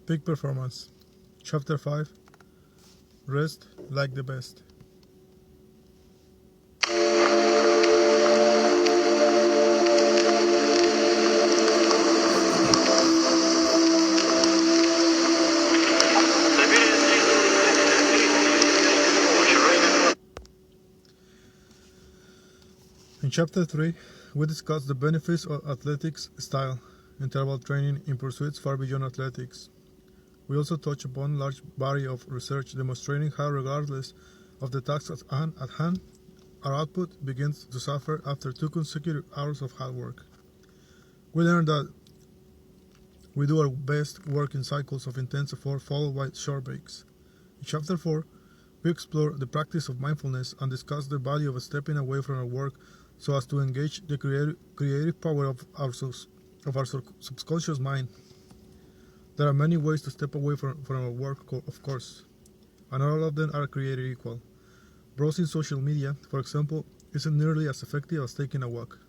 Peak Performance. Chapter 5. Rest like the best. In Chapter 3, we discuss the benefits of athletics style, interval training in pursuits far beyond athletics. We also touch upon a large body of research demonstrating how, regardless of the task at hand, our output begins to suffer after 2 consecutive hours of hard work. We learned that we do our best work in cycles of intense effort followed by short breaks. In Chapter 4, we explore the practice of mindfulness and discuss the value of stepping away from our work so as to engage the creative power of our subconscious mind. There are many ways to step away from our work, of course, and not all of them are created equal. Browsing social media, for example, isn't nearly as effective as taking a walk.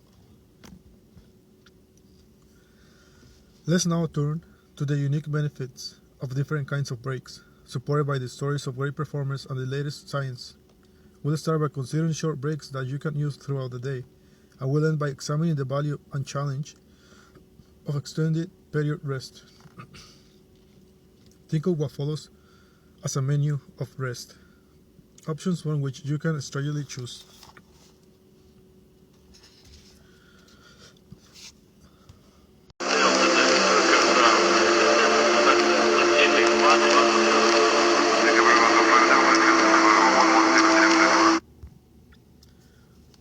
Let's now turn to the unique benefits of different kinds of breaks, supported by the stories of great performers and the latest science. We'll start by considering short breaks that you can use throughout the day, and we'll end by examining the value and challenge of extended period rest. Think of what follows as a menu of rest, options from which you can strategically choose.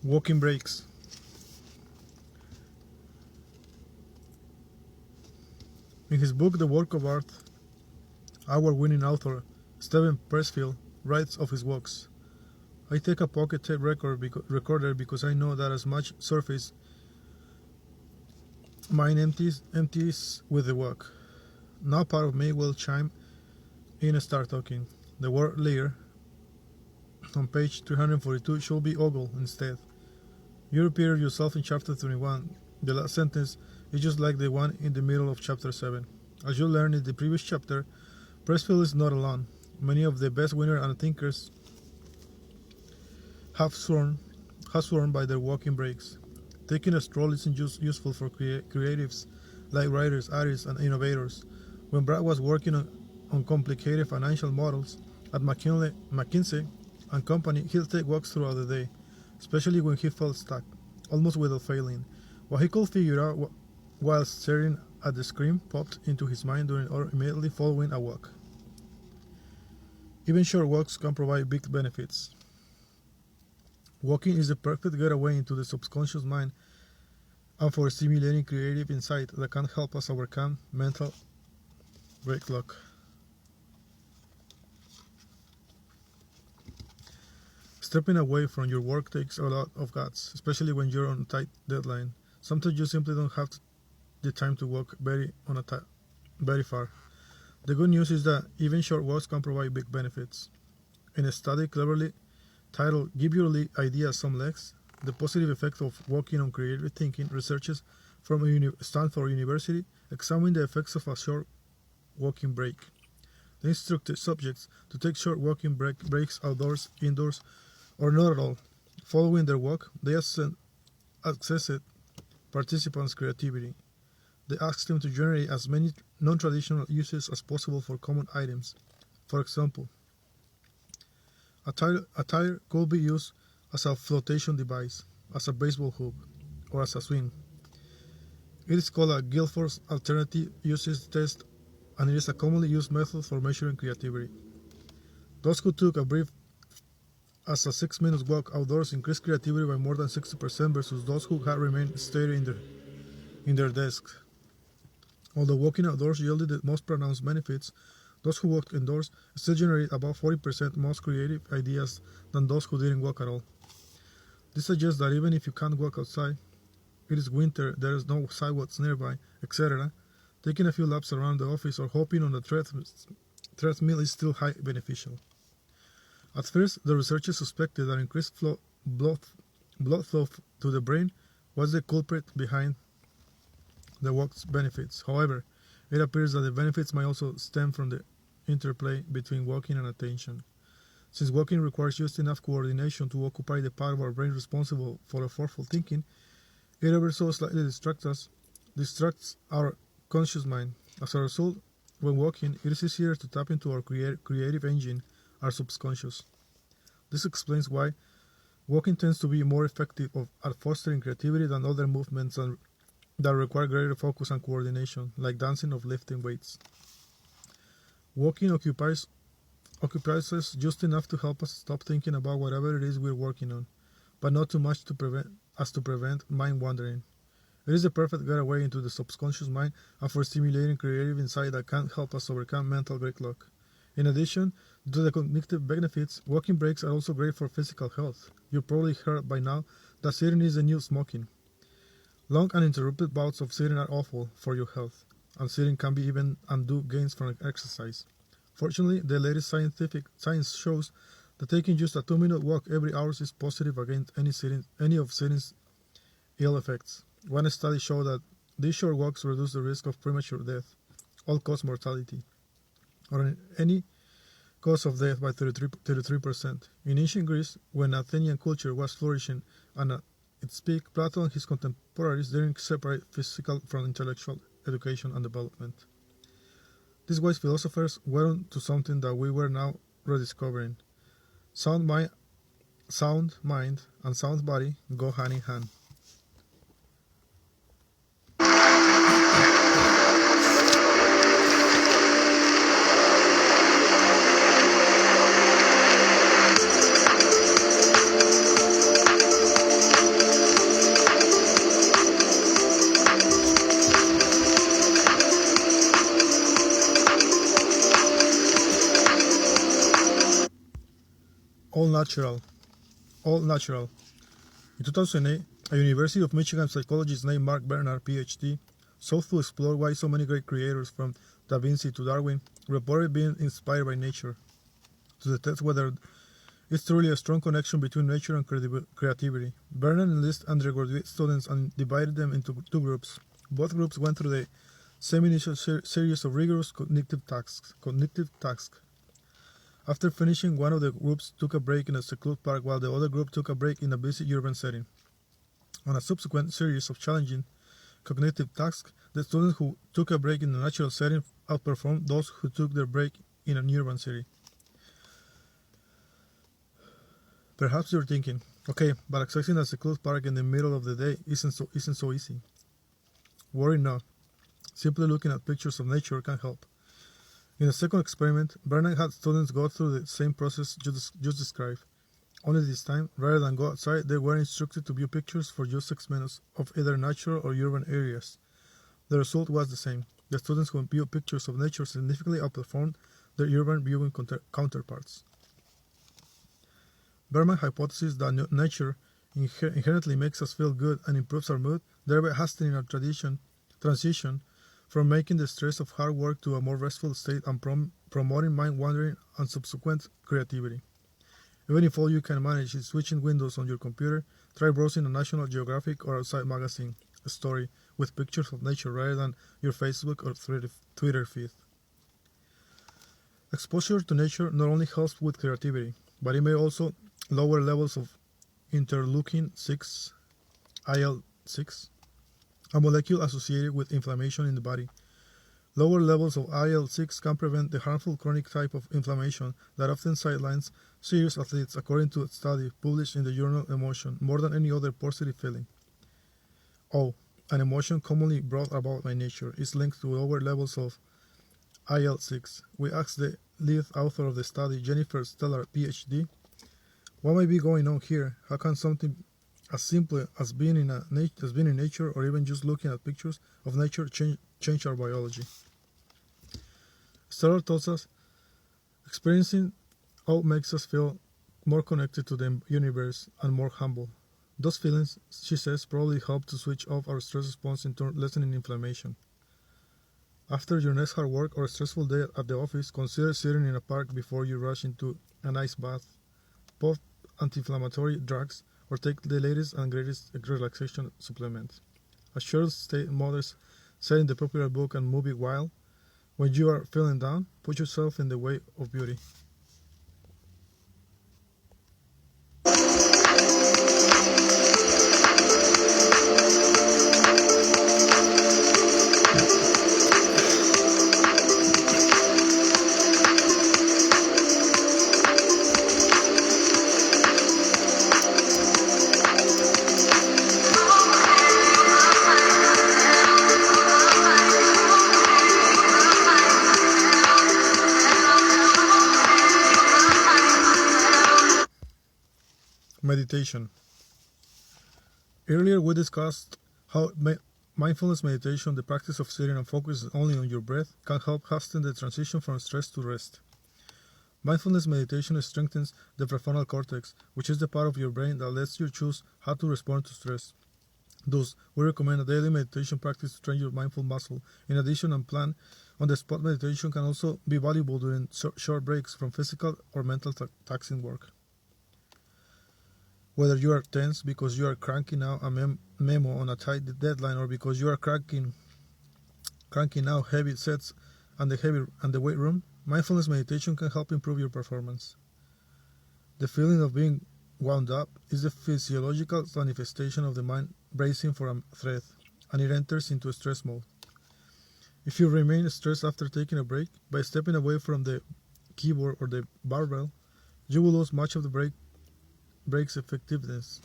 Walking breaks. In his book The Work of Art, award-winning author Steven Pressfield writes of his walks. I take a pocket tape recorder because I know that as much surface mine empties with the walk. Now part of me will chime in and start talking. The word layer on page 342 should be ogle instead. You repeated yourself in chapter 21. The last sentence is just like the one in the middle of chapter 7. As you learned in the previous chapter, Pressfield is not alone. Many of the best winners and thinkers have sworn by their walking breaks. Taking a stroll isn't just useful for creatives like writers, artists, and innovators. When Brad was working on complicated financial models at McKinsey and Company, he'd take walks throughout the day, especially when he felt stuck, almost without failing. What he could figure out while staring at the screen popped into his mind during or immediately following a walk. Even short walks can provide big benefits. Walking is the perfect getaway into the subconscious mind and for stimulating creative insight that can help us overcome mental backlog. Stepping away from your work takes a lot of guts, especially when you're on a tight deadline. Sometimes you simply don't have the time to walk very far. The good news is that even short walks can provide big benefits. In a study cleverly titled "Give Your Ideas Some Legs: The Positive Effect of Walking on Creative Thinking," researchers from Stanford University examined the effects of a short walking break. They instructed subjects to take short walking breaks outdoors, indoors, or not at all. Following their walk, they assessed participants' creativity. They asked them to generate as many non-traditional uses as possible for common items. For example, a tire could be used as a flotation device, as a baseball hoop, or as a swing. It is called a Guilford's Alternative Uses Test, and it is a commonly used method for measuring creativity. Those who took a brief as a 6-minute walk outdoors increased creativity by more than 60% versus those who had remained staring in their desks. Although walking outdoors yielded the most pronounced benefits, those who walked indoors still generated about 40% more creative ideas than those who didn't walk at all. This suggests that even if you can't walk outside, it is winter, there is no sidewalks nearby, etc., taking a few laps around the office or hopping on the treadmill is still highly beneficial. At first, the researchers suspected that increased blood flow to the brain was the culprit behind the walk's benefits. However, It appears that the benefits might also stem from the interplay between walking and attention. Since walking requires just enough coordination to occupy the part of our brain responsible for thoughtful thinking, it ever so slightly distracts our conscious mind. As a result, when walking, it is easier to tap into our creative engine, our subconscious. This explains why walking tends to be more effective at fostering creativity than other movements that require greater focus and coordination, like dancing or lifting weights. Walking occupies us just enough to help us stop thinking about whatever it is we're working on, but not too much to prevent mind wandering. It is the perfect getaway into the subconscious mind and for stimulating creative insight that can help us overcome mental gridlock. In addition to the cognitive benefits, walking breaks are also great for physical health. You've probably heard by now that sitting is the new smoking. Long uninterrupted bouts of sitting are awful for your health, and sitting can be even undo gains from exercise. Fortunately, the latest science shows that taking just a 2-minute walk every hour is positive against any of sitting's ill effects. One study showed that these short walks reduce the risk of premature death, all-cause mortality, or any cause of death by 33%. In ancient Greece, when Athenian culture was flourishing and at its peak, Plato and his contemporaries didn't separate physical from intellectual education and development. These wise philosophers were on to something that we were now rediscovering. Sound mind and sound body go hand in hand. All natural. In 2008, a University of Michigan psychologist named Mark Bernard, PhD, sought to explore why so many great creators from Da Vinci to Darwin reported being inspired by nature. To test whether it's truly a strong connection between nature and creativity, Bernard enlisted undergraduate students and divided them into two groups. Both groups went through the same initial series of rigorous cognitive tasks. After finishing, one of the groups took a break in a secluded park while the other group took a break in a busy urban setting. On a subsequent series of challenging cognitive tasks, the students who took a break in a natural setting outperformed those who took their break in an urban city. Perhaps you're thinking, okay, but accessing a secluded park in the middle of the day isn't so easy. Worry not. Simply looking at pictures of nature can help. In the second experiment, Bernard had students go through the same process just described. Only this time, rather than go outside, they were instructed to view pictures for just 6 minutes of either natural or urban areas. The result was the same. The students who viewed pictures of nature significantly outperformed their urban viewing counterparts. Bernard's hypothesis that nature inherently makes us feel good and improves our mood, thereby hastening our transition from making the stress of hard work to a more restful state and promoting mind wandering and subsequent creativity. Even if all you can manage is switching windows on your computer, try browsing a National Geographic or Outside magazine story with pictures of nature rather than your Facebook or Twitter feed. Exposure to nature not only helps with creativity, but it may also lower levels of interleukin-6, IL-6, a molecule associated with inflammation in the body. Lower levels of IL-6 can prevent the harmful chronic type of inflammation that often sidelines serious athletes, according to a study published in the journal Emotion, more than any other positive feeling. An emotion commonly brought about by nature is linked to lower levels of IL-6. We asked the lead author of the study, Jennifer Stellar, PhD, what might be going on here? How can something as simple as being in nature or even just looking at pictures of nature change our biology? Stellar tells us experiencing awe makes us feel more connected to the universe and more humble. Those feelings, she says, probably help to switch off our stress response in turn lessening inflammation. After your next hard work or a stressful day at the office, consider sitting in a park before you rush into an ice bath, pop anti-inflammatory drugs, or take the latest and greatest relaxation supplement. As Cheryl State Mothers said in the popular book and movie Wild, When you are feeling down, put yourself in the way of beauty. Meditation. Earlier we discussed how mindfulness meditation, the practice of sitting and focusing only on your breath, can help hasten the transition from stress to rest. Mindfulness meditation strengthens the prefrontal cortex, which is the part of your brain that lets you choose how to respond to stress. Thus, we recommend a daily meditation practice to train your mindful muscle. In addition, plan on-the-spot meditation can also be valuable during short breaks from physical or mental taxing work. Whether you are tense because you are cranking out a memo on a tight deadline, or because you are cranking out heavy sets and the weight room, mindfulness meditation can help improve your performance. The feeling of being wound up is the physiological manifestation of the mind bracing for a threat, and it enters into a stress mode. If you remain stressed after taking a break, by stepping away from the keyboard or the barbell, you will lose much of the break's effectiveness.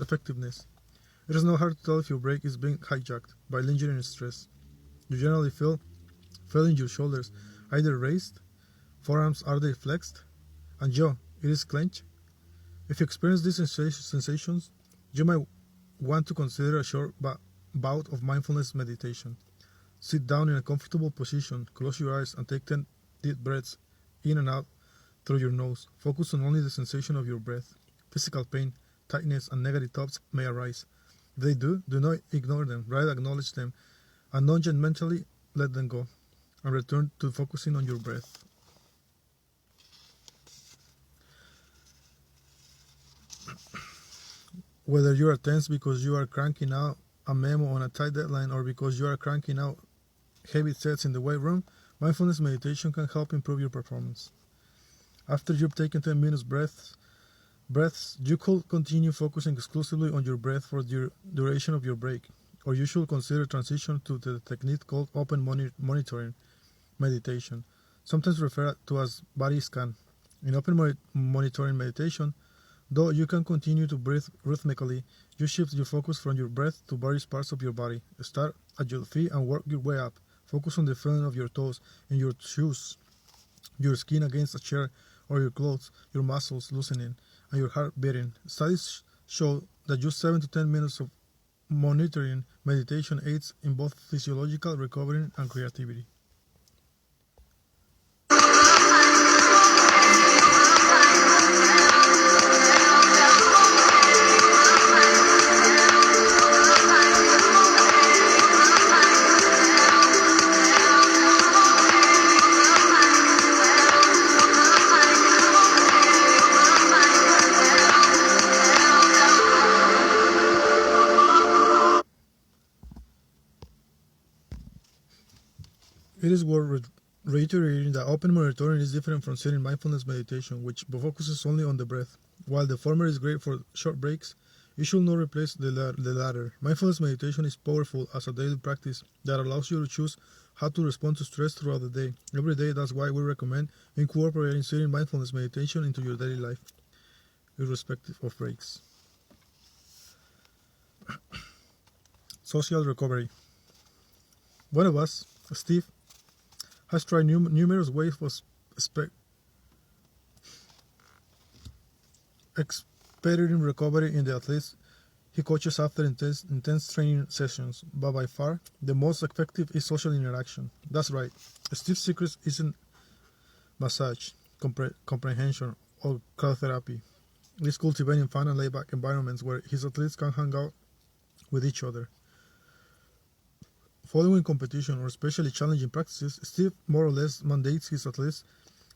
It is not hard to tell if your break is being hijacked by lingering stress. You generally feeling your shoulders either raised, forearms are they flexed, and jaw it is clenched. If you experience these sensations, you might want to consider a short bout of mindfulness meditation. Sit down in a comfortable position, close your eyes, and take 10 deep breaths in and out through your nose. Focus on only the sensation of your breath. Physical pain, tightness, and negative thoughts may arise. If they do not ignore them, rather acknowledge them, and non-judgmentally let them go, and return to focusing on your breath. Whether you are tense because you are cranking out a memo on a tight deadline, or because you are cranking out heavy sets in the weight room, mindfulness meditation can help improve your performance. After you've taken 10 minutes breaths, you could continue focusing exclusively on your breath for the duration of your break, or you should consider transition to the technique called open monitoring meditation, sometimes referred to as body scan. In open monitoring meditation, though you can continue to breathe rhythmically, you shift your focus from your breath to various parts of your body. Start at your feet and work your way up. Focus on the feeling of your toes in your shoes, your skin against a chair or your clothes, your muscles loosening, and your heart beating. Studies show that just 7 to 10 minutes of monitoring meditation aids in both physiological recovery and creativity. It is worth reiterating that open monitoring is different from sitting mindfulness meditation, which focuses only on the breath. While the former is great for short breaks, it should not replace the latter. Mindfulness meditation is powerful as a daily practice that allows you to choose how to respond to stress throughout the day. Every day, that's why we recommend incorporating sitting mindfulness meditation into your daily life, irrespective of breaks. Social recovery. One of us, Steve, has tried numerous ways of expediting recovery in the athletes he coaches after intense training sessions, but by far the most effective is social interaction. That's right, Steve's secret isn't massage, comprehension, or crowd therapy. It's cultivating fun and laid-back environments where his athletes can hang out with each other. Following competition or especially challenging practices, Steve more or less mandates his athletes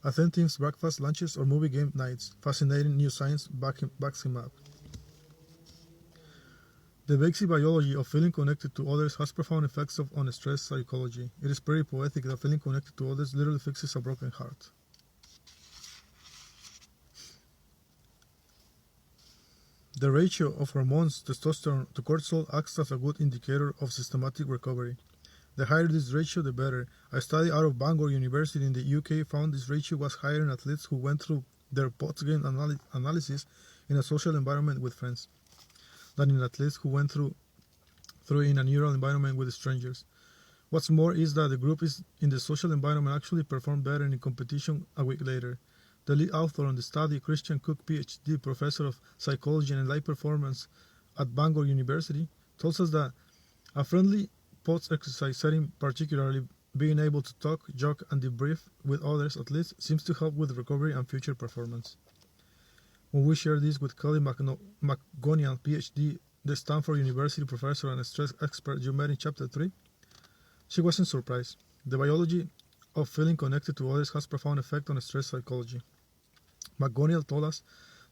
attend teams' breakfast, lunches, or movie game nights. Fascinating new science backs him up. The basic biology of feeling connected to others has profound effects on stress psychology. It is pretty poetic that feeling connected to others literally fixes a broken heart. The ratio of hormones, testosterone to cortisol, acts as a good indicator of systematic recovery. The higher this ratio, the better. A study out of Bangor University in the UK found this ratio was higher in athletes who went through their post-game analysis in a social environment with friends than in athletes who went through in a neutral environment with strangers. What's more is that the group is in the social environment actually performed better in competition a week later. The lead author on the study, Christian Cook, PhD, professor of psychology and life performance at Bangor University, tells us that a friendly post-exercise setting, particularly being able to talk, joke, and debrief with others at least, seems to help with recovery and future performance. When we shared this with Kelly McGonigal, PhD, the Stanford University professor and stress expert you met in Chapter 3, she wasn't surprised. The biology of feeling connected to others has profound effect on stress psychology. McGonigal told us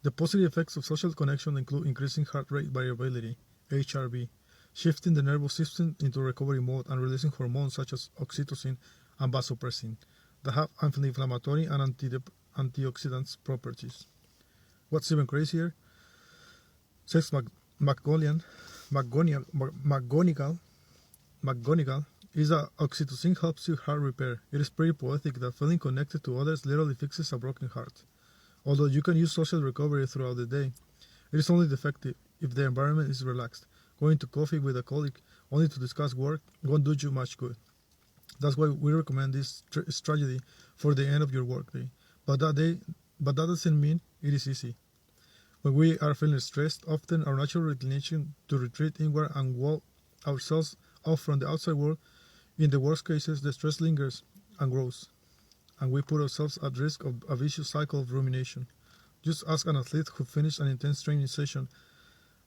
the positive effects of social connection include increasing heart rate variability, HRV, shifting the nervous system into recovery mode, and releasing hormones such as oxytocin and vasopressin that have anti-inflammatory and antioxidant properties. What's even crazier, says McGonigal, is that oxytocin helps your heart repair. It is pretty poetic that feeling connected to others literally fixes a broken heart. Although you can use social recovery throughout the day, it is only effective if the environment is relaxed. Going to coffee with a colleague only to discuss work won't do you much good. That's why we recommend this strategy for the end of your workday. But that doesn't mean it is easy. When we are feeling stressed, often our natural inclination to retreat inward and wall ourselves off from the outside world. In the worst cases, the stress lingers and grows, and we put ourselves at risk of a vicious cycle of rumination. Just ask an athlete who finished an intense training session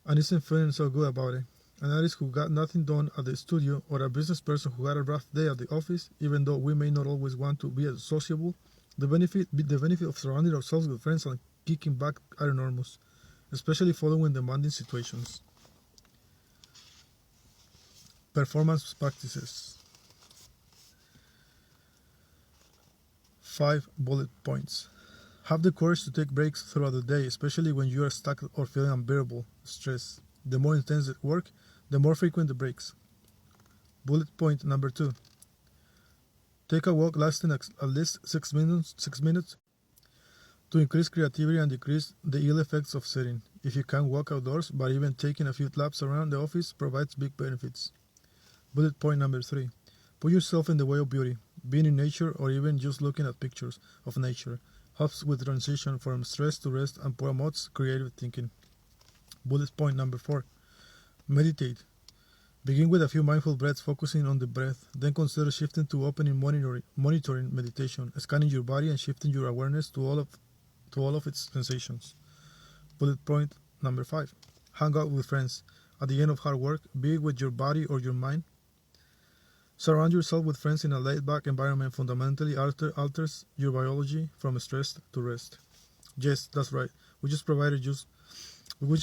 and isn't feeling so good about it, an artist who got nothing done at the studio, or a business person who had a rough day at the office. Even though we may not always want to be sociable, the benefit of surrounding ourselves with friends and kicking back are enormous, especially following demanding situations. Performance practices. 5 bullet points. Have the courage to take breaks throughout the day, especially when you are stuck or feeling unbearable stress. The more intense the work, the more frequent the breaks. Bullet point number 2. Take a walk lasting at least 6 minutes to increase creativity and decrease the ill effects of sitting. If you can't walk outdoors, but even taking a few laps around the office provides big benefits. Bullet point number 3. Put yourself in the way of beauty. Being in nature, or even just looking at pictures of nature, helps with transition from stress to rest and promotes creative thinking. Bullet point number 4. Meditate. Begin with a few mindful breaths focusing on the breath, then consider shifting to opening monitoring meditation, scanning your body and shifting your awareness to all of its sensations. Bullet point number 5. Hang out with friends. At the end of hard work, be it with your body or your mind. Surround yourself with friends in a laid-back environment fundamentally alters your biology from stress to rest. Yes, that's right. We just provided you with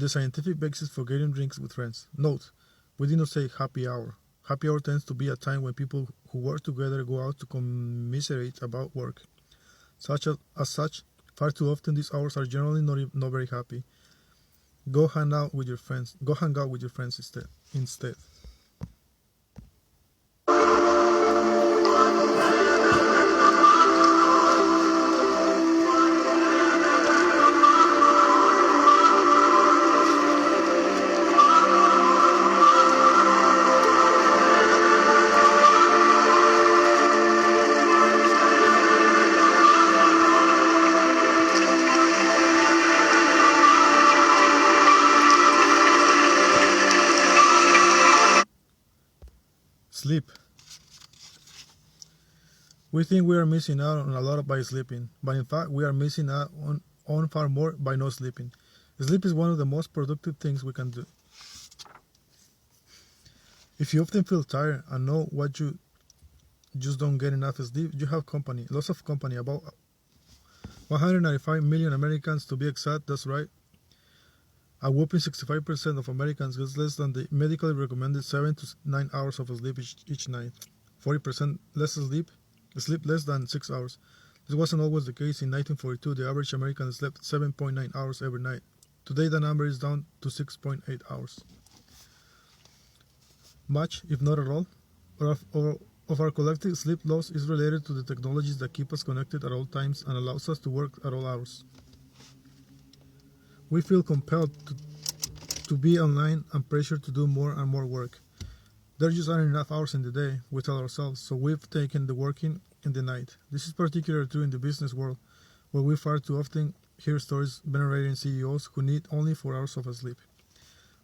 the scientific basis for getting drinks with friends. Note, we did not say happy hour. Happy hour tends to be a time when people who work together go out to commiserate about work. As such, far too often these hours are generally not very happy. Go hang out with your friends instead. Sleep. We think we are missing out on a lot by sleeping, but in fact we are missing out on far more by not sleeping. Sleep is one of the most productive things we can do. If you often feel tired and know what you just don't get enough sleep, you have company, lots of company, about 195 million Americans to be exact, that's right. A whopping 65% of Americans get less than the medically recommended 7 to 9 hours of sleep each night. 40% less sleep less than 6 hours. This wasn't always the case. In 1942, the average American slept 7.9 hours every night. Today, the number is down to 6.8 hours. Much, if not at all, of our collective sleep loss is related to the technologies that keep us connected at all times and allows us to work at all hours. We feel compelled to be online and pressured to do more and more work. There just aren't enough hours in the day, we tell ourselves, so we've taken the working in the night. This is particularly true in the business world, where we far too often hear stories venerating CEOs who need only 4 hours of sleep.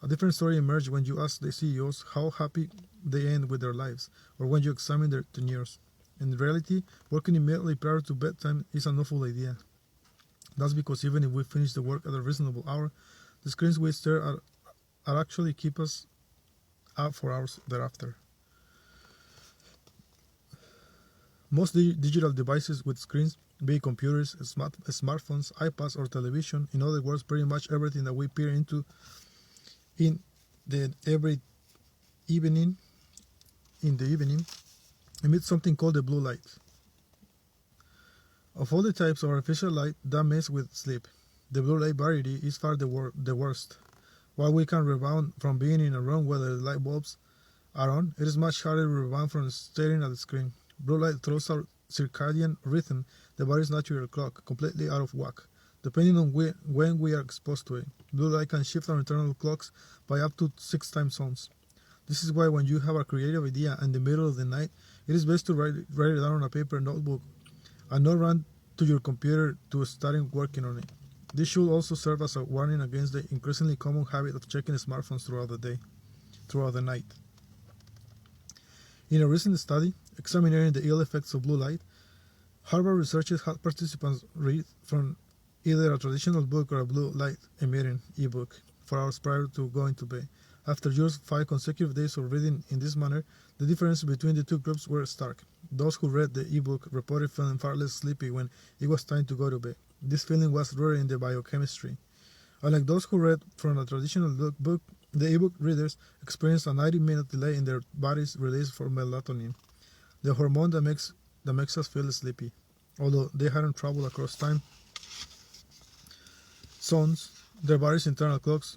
A different story emerged when you ask the CEOs how happy they end with their lives, or when you examine their tenures. In reality, working immediately prior to bedtime is an awful idea. That's because even if we finish the work at a reasonable hour, the screens we stare at actually keep us up for hours thereafter. Most digital devices with screens, be it computers, smartphones, iPads, or television, in other words, pretty much everything that we peer into in the evening, emits something called the blue light. Of all the types of artificial light that mess with sleep, the blue light variety is far the worst. While we can rebound from being in a room where the light bulbs are on, it is much harder to rebound from staring at the screen. Blue light throws our circadian rhythm, the body's natural clock, completely out of whack, depending on when we are exposed to it. Blue light can shift our internal clocks by up to 6 time zones. This is why when you have a creative idea in the middle of the night, it is best to write it down on a paper notebook and not run to your computer to starting working on it. This should also serve as a warning against the increasingly common habit of checking smartphones throughout the night. In a recent study examining the ill effects of blue light, Harvard researchers had participants read from either a traditional book or a blue light emitting ebook 4 hours prior to going to bed. After just 5 consecutive days of reading in this manner, the difference between the two groups were stark. Those who read the ebook reported feeling far less sleepy when it was time to go to bed. This feeling was rooted in the biochemistry. Unlike those who read from a traditional book, the ebook readers experienced a 90-minute delay in their body's release for melatonin, the hormone that makes us feel sleepy. Although they hadn't traveled across time zones, their body's internal clocks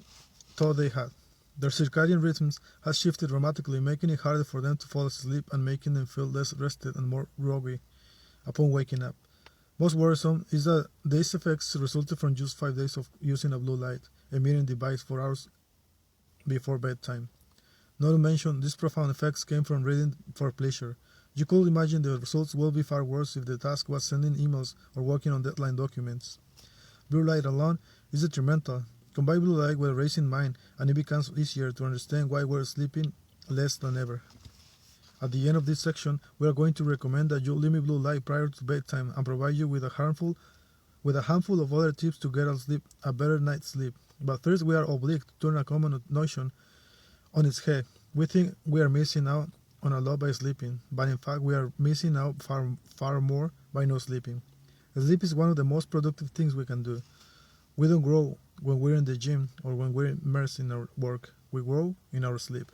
thought they had. Their circadian rhythms had shifted dramatically, making it harder for them to fall asleep and making them feel less rested and more groggy upon waking up. Most worrisome is that these effects resulted from just 5 days of using a blue light emitting device 4 hours before bedtime. Not to mention, these profound effects came from reading for pleasure. You could imagine the results will be far worse if the task was sending emails or working on deadline documents. Blue light alone is detrimental. Combine blue light with a racing mind, and it becomes easier to understand why we're sleeping less than ever. At the end of this section, we are going to recommend that you limit blue light prior to bedtime and provide you with a handful of other tips to get a better night's sleep. But first, we are obliged to turn a common notion on its head. We think we are missing out on a lot by sleeping, but in fact, we are missing out far more by not sleeping. Sleep is one of the most productive things we can do. We don't grow when we're in the gym or when we're immersed in our work. We grow in our sleep.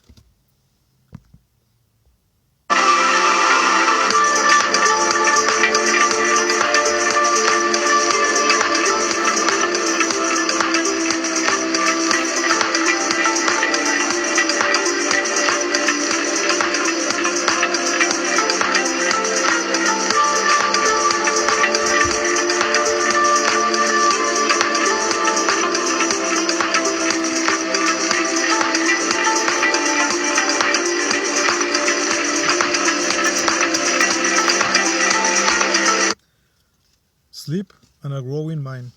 Sleep and a growing mind.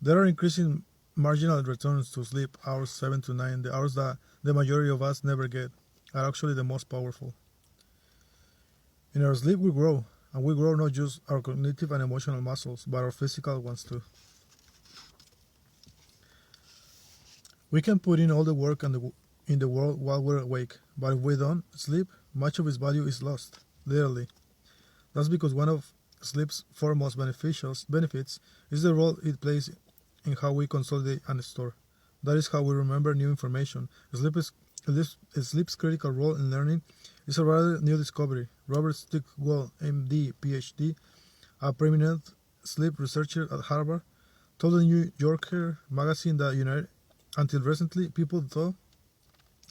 There are increasing marginal returns to sleep hours 7 to 9, the hours that the majority of us never get, are actually the most powerful. In our sleep we grow, and we grow not just our cognitive and emotional muscles, but our physical ones too. We can put in all the work in the world while we're awake, but if we don't sleep, much of its value is lost, literally. That's because one of sleep's foremost benefits is the role it plays in how we consolidate and store. That is how we remember new information. Sleep's critical role in learning is a rather new discovery. Robert Stickwell, MD, PhD, a preeminent sleep researcher at Harvard, told the New Yorker magazine that until recently, people thought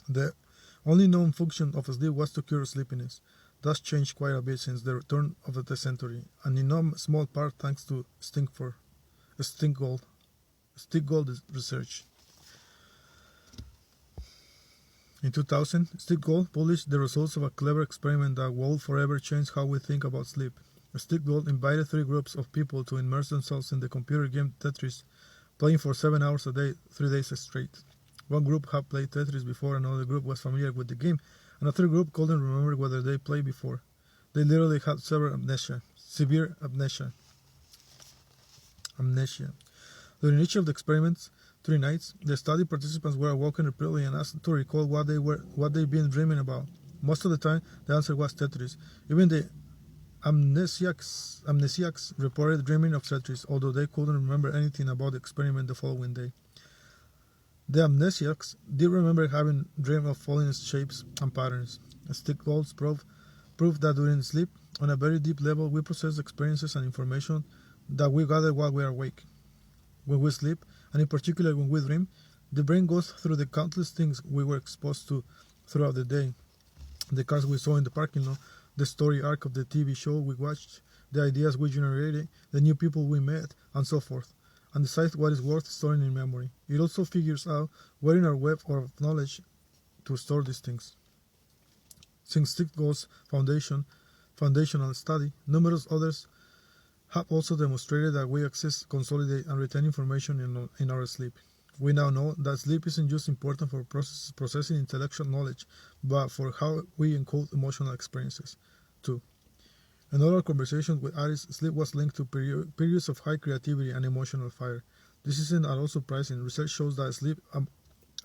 the only known function of sleep was to cure sleepiness. That's changed quite a bit since the turn of the century, and in no small part thanks to Stinkgold research. In 2000, Stickgold published the results of a clever experiment that would forever change how we think about sleep. Stickgold invited 3 groups of people to immerse themselves in the computer game Tetris, playing for 7 hours a day, 3 days straight. One group had played Tetris before, another group was familiar with the game, and a third group couldn't remember whether they played before. They literally had severe amnesia. During each of the experiments, 3 nights, the study participants were awoken repeatedly and asked to recall what they'd been dreaming about. Most of the time, the answer was Tetris. Even the amnesiacs reported dreaming of Tetris, although they couldn't remember anything about the experiment the following day. The amnesiacs did remember having dreamed of falling shapes and patterns. Stickgold's proved that during sleep, on a very deep level, we process experiences and information that we gather while we are awake. When we sleep, and in particular when we dream, the brain goes through the countless things we were exposed to throughout the day. The cars we saw in the parking lot, the story arc of the TV show we watched, the ideas we generated, the new people we met, and so forth, and decides what is worth storing in memory. It also figures out where in our web of knowledge to store these things. Since Stickgold's foundational study, numerous others have also demonstrated that we access, consolidate, and retain information in our sleep. We now know that sleep isn't just important for processing intellectual knowledge, but for how we encode emotional experiences, too. In all our conversations with Aris, sleep was linked to periods of high creativity and emotional fire. This isn't at all surprising. Research shows that sleep,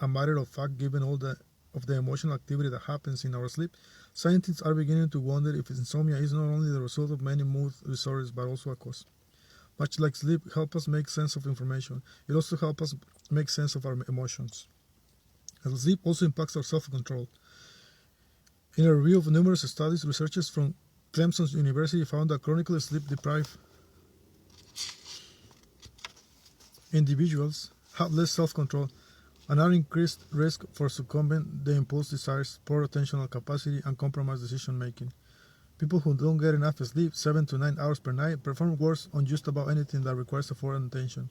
a matter of fact, given all the emotional activity that happens in our sleep, scientists are beginning to wonder if insomnia is not only the result of many mood disorders but also a cause. Much like sleep helps us make sense of information, it also helps us make sense of our emotions. And sleep also impacts our self-control. In a review of numerous studies, researchers from Clemson University found that chronically sleep-deprived individuals have less self-control and are increased risk for succumbing to impulse desires, poor attentional capacity, and compromised decision-making. People who don't get enough sleep, 7 to 9 hours per night, perform worse on just about anything that requires effort and attention,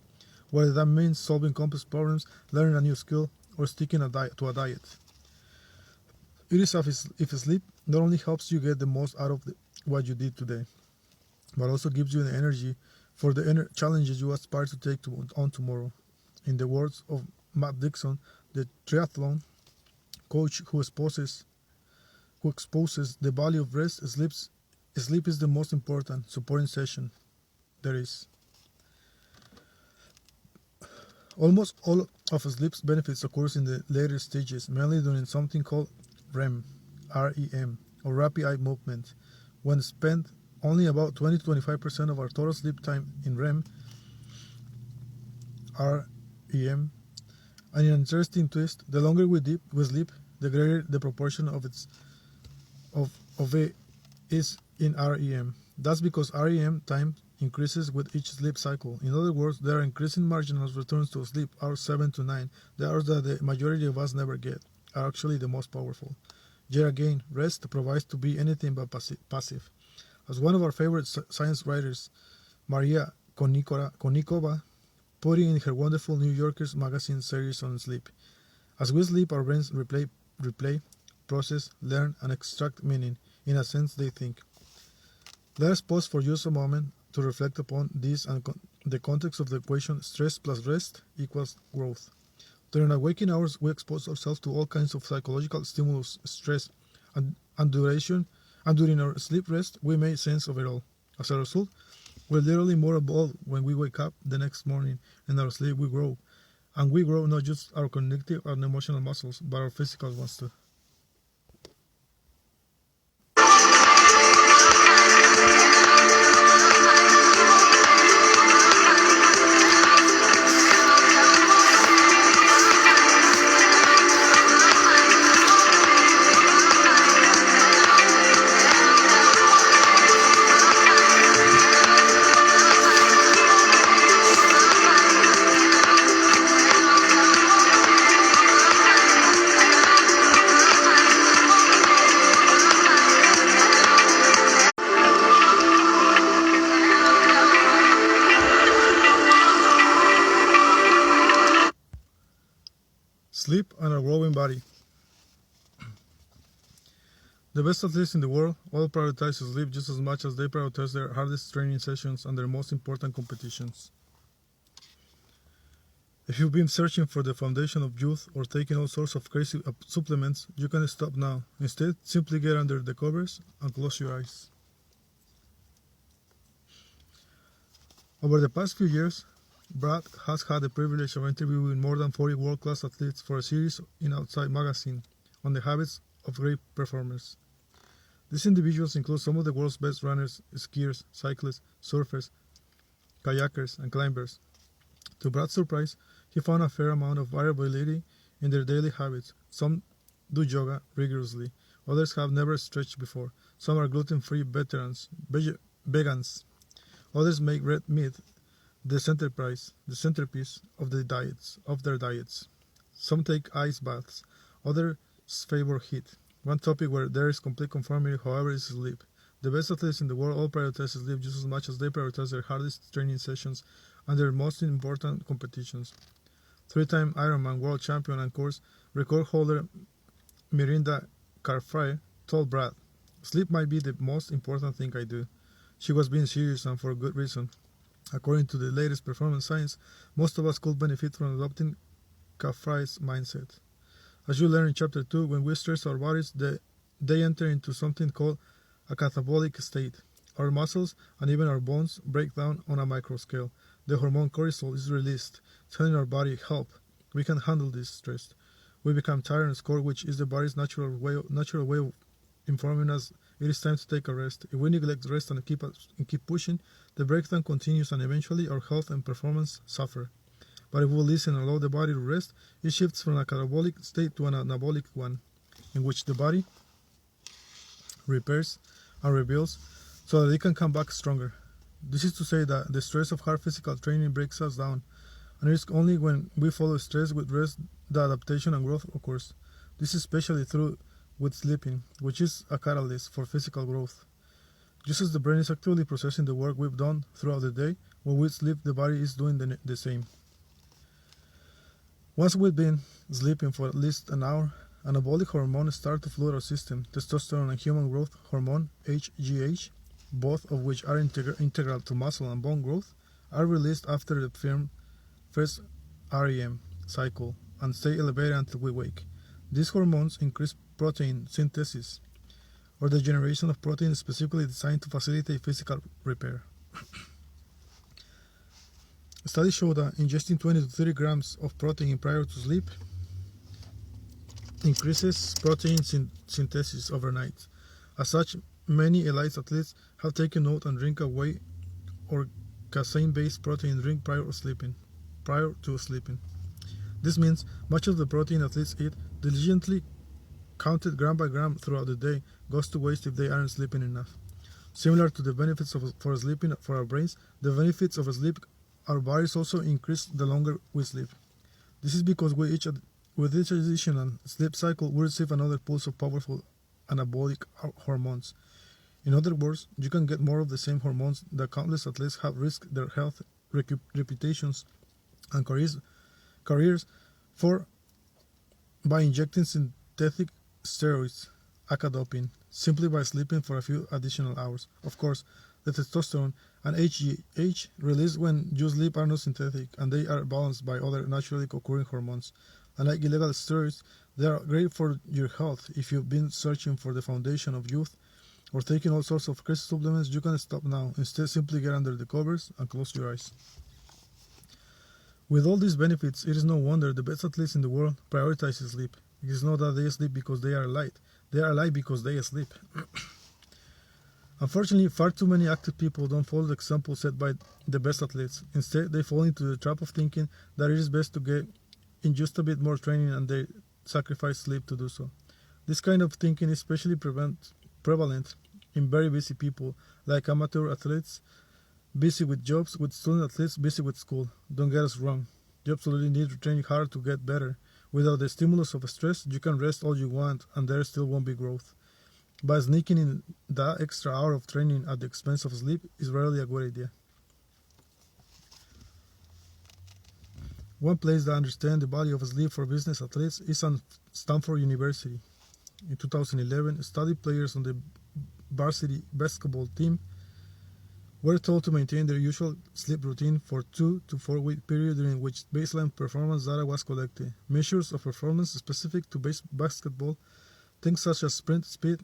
whether that means solving complex problems, learning a new skill, or sticking to a diet. It is if sleep not only helps you get the most out of what you did today, but also gives you the energy for the challenges you aspire to take on tomorrow. In the words of Matt Dixon, the triathlon coach who exposes the value of rest, sleep is the most important supporting session there is. Almost all of sleep's benefits occurs in the later stages, mainly during something called REM, R-E-M, or rapid eye movement. When spent only about 20 to 25% of our total sleep time in REM, R-E-M, and an interesting twist, the longer we sleep, the greater the proportion of it is in REM. That's because REM time increases with each sleep cycle. In other words, there are increasing marginal returns to sleep, hours 7 to 9. The hours that the majority of us never get are actually the most powerful. Yet again, rest provides to be anything but passive. As one of our favorite science writers, Maria Konnikova, put it in her wonderful New Yorker's magazine series on sleep, as we sleep, our brains replay, process, learn, and extract meaning. In a sense, they think. Let us pause for just a moment to reflect upon this and the context of the equation stress plus rest equals growth. During our waking hours, we expose ourselves to all kinds of psychological stimulus, stress, and during our sleep rest, we make sense of it all. As a result, we're literally more evolved when we wake up the next morning. In our sleep, we grow. And we grow not just our cognitive and emotional muscles, but our physical ones too. and a growing body. The best athletes in the world all prioritize sleep just as much as they prioritize their hardest training sessions and their most important competitions. If you've been searching for the foundation of youth or taking all sorts of crazy supplements, you can stop now. Instead, simply get under the covers and close your eyes. Over the past few years, Brad has had the privilege of interviewing more than 40 world-class athletes for a series in Outside magazine on the habits of great performers. These individuals include some of the world's best runners, skiers, cyclists, surfers, kayakers, and climbers. To Brad's surprise, he found a fair amount of variability in their daily habits. Some do yoga rigorously, others have never stretched before, some are gluten-free veterans, vegans, others make red meat the centerpiece of their diets. Some take ice baths, others favor heat. One topic where there is complete conformity, however, is sleep. The best athletes in the world all prioritize sleep just as much as they prioritize their hardest training sessions and their most important competitions. Three-time Ironman world champion and course record holder Mirinda Carfrae told Brad, "Sleep might be the most important thing I do." She was being serious and for good reason. According to the latest Performance Science, most of us could benefit from adopting Carfrae's mindset. As you learn in Chapter 2, when we stress our bodies, they enter into something called a catabolic state. Our muscles and even our bones break down on a micro scale. The hormone cortisol is released, telling our body, "Help, we can handle this stress." We become tired and score, which is the body's natural way of informing us it is time to take a rest. If we neglect rest and keep pushing, the breakdown continues and eventually our health and performance suffer. But if we listen and allow the body to rest, it shifts from a catabolic state to an anabolic one, in which the body repairs and rebuilds so that it can come back stronger. This is to say that the stress of hard physical training breaks us down, and it is only when we follow stress with rest that adaptation and growth occurs. This is especially true with sleeping, which is a catalyst for physical growth. Just as the brain is actively processing the work we've done throughout the day, when we sleep, the body is doing the same. Once we've been sleeping for at least an hour, anabolic hormones start to flood our system. Testosterone and human growth hormone, HGH, both of which are integral to muscle and bone growth, are released after the first REM cycle and stay elevated until we wake. These hormones increase protein synthesis, or the generation of proteins specifically designed to facilitate physical repair. Studies show that ingesting 20 to 30 grams of protein prior to sleep increases protein synthesis overnight. As such, many elite athletes have taken note and drink a whey or casein-based protein drink prior to sleeping. This means much of the protein athletes eat, diligently counted gram by gram throughout the day, goes to waste if they aren't sleeping enough. Similar to the benefits for sleeping for our brains, the benefits of sleep our bodies also increase the longer we sleep. This is because with each additional sleep cycle, we receive another pulse of powerful anabolic hormones. In other words, you can get more of the same hormones that countless athletes have risked their health, reputations, and careers for by injecting synthetic steroids, aka doping, simply by sleeping for a few additional hours. Of course, the testosterone and HGH released when you sleep are not synthetic, and they are balanced by other naturally occurring hormones. Unlike illegal steroids, they are great for your health. If you've been searching for the foundation of youth or taking all sorts of crazy supplements, you can stop now. Instead, simply get under the covers and close your eyes. With all these benefits, it is no wonder the best athletes in the world prioritize sleep. It is not that they sleep because they are light. They are light because they sleep. Unfortunately, far too many active people don't follow the example set by the best athletes. Instead, they fall into the trap of thinking that it is best to get in just a bit more training and they sacrifice sleep to do so. This kind of thinking is especially prevalent in very busy people, like amateur athletes, busy with jobs, with student athletes, busy with school. Don't get us wrong. You absolutely need to train hard to get better. Without the stimulus of stress, you can rest all you want and there still won't be growth. But sneaking in that extra hour of training at the expense of sleep is rarely a good idea. One place that understands the value of sleep for business athletes is at Stanford University. In 2011, study players on the varsity basketball team were told to maintain their usual sleep routine for 2 to 4 week period during which baseline performance data was collected. Measures of performance specific to basketball, things such as sprint speed,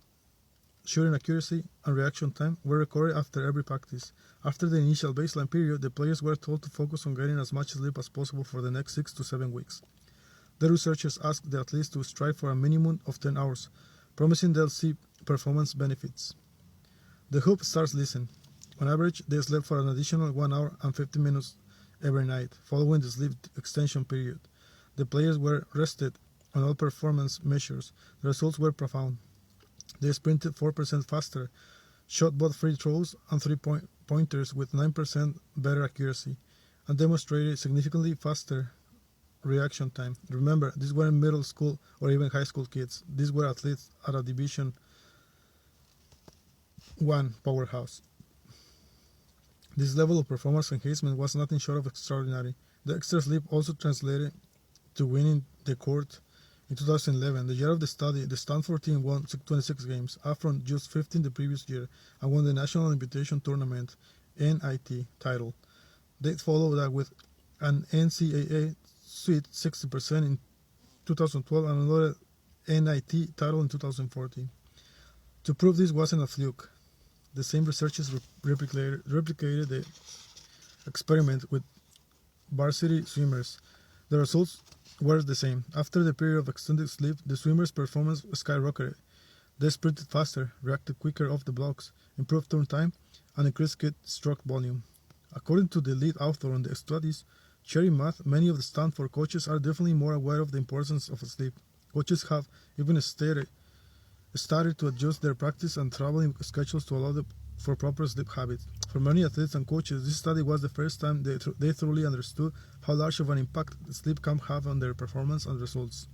shooting accuracy, and reaction time, were recorded after every practice. After the initial baseline period, the players were told to focus on getting as much sleep as possible for the next 6 to 7 weeks. The researchers asked the athletes to strive for a minimum of 10 hours, promising they'll see performance benefits. The hoop stars listen. On average, they slept for an additional 1 hour and 50 minutes every night, following the sleep extension period. The players were rested on all performance measures. The results were profound. They sprinted 4% faster, shot both free throws and three-pointers with 9% better accuracy, and demonstrated significantly faster reaction time. Remember, these weren't middle school or even high school kids. These were athletes at a Division I powerhouse. This level of performance enhancement was nothing short of extraordinary. The extra sleep also translated to winning the court. In 2011, the year of the study, the Stanford team won 26 games, up from just 15 the previous year, and won the National Invitation Tournament (NIT) title. They followed that with an NCAA Sweet 60% in 2012 and another NIT title in 2014. To prove this wasn't a fluke, the same researchers replicated the experiment with varsity swimmers. The results were the same. After the period of extended sleep, the swimmers' performance skyrocketed. They sprinted faster, reacted quicker off the blocks, improved turn time, and increased kid stroke volume. According to the lead author on the studies, Sherry Math, many of the Stanford coaches are definitely more aware of the importance of sleep. Coaches have even started to adjust their practice and traveling schedules to allow for proper sleep habits. For many athletes and coaches, this study was the first time they thoroughly understood how large of an impact sleep can have on their performance and results.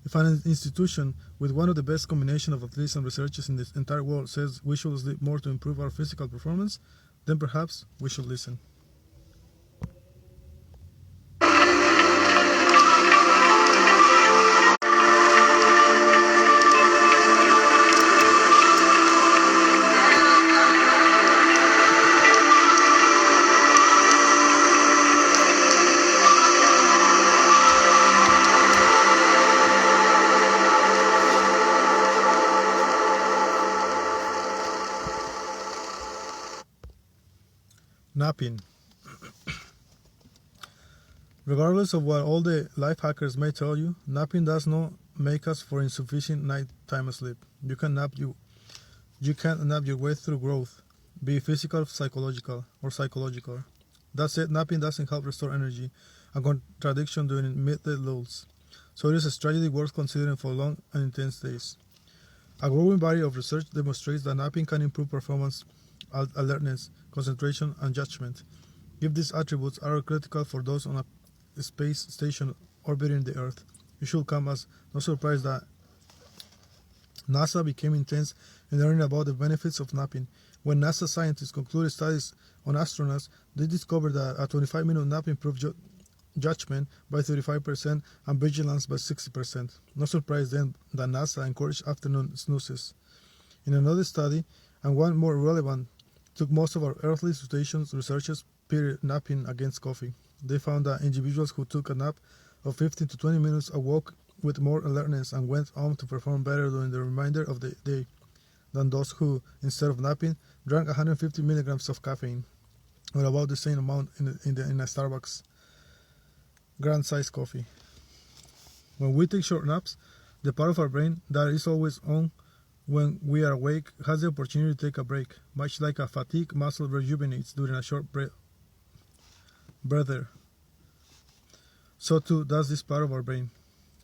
If an institution with one of the best combinations of athletes and researchers in the entire world says we should sleep more to improve our physical performance, then perhaps we should listen. Napping. Regardless of what all the life hackers may tell you, napping does not make us for insufficient nighttime sleep. You can't nap your way through growth, be it physical, psychological. That said, napping doesn't help restore energy, a contradiction during midday lulls. So it is a strategy worth considering for long and intense days. A growing body of research demonstrates that napping can improve performance, alertness, concentration, and judgment. If these attributes are critical for those on a space station orbiting the Earth, it should come as no surprise that NASA became intense in learning about the benefits of napping. When NASA scientists concluded studies on astronauts, they discovered that a 25-minute nap improved judgment by 35% and vigilance by 60%. No surprise then that NASA encouraged afternoon snoozes. In another study, and one more relevant, took most of our earthly stations, researchers period napping against coffee. They found that individuals who took a nap of 15 to 20 minutes awoke with more alertness and went on to perform better during the remainder of the day than those who, instead of napping, drank 150 milligrams of caffeine, or about the same amount in a Starbucks grand size coffee. When we take short naps, the part of our brain that is always on when we are awake has the opportunity to take a break, much like a fatigue muscle rejuvenates during a short breather. So too does this part of our brain.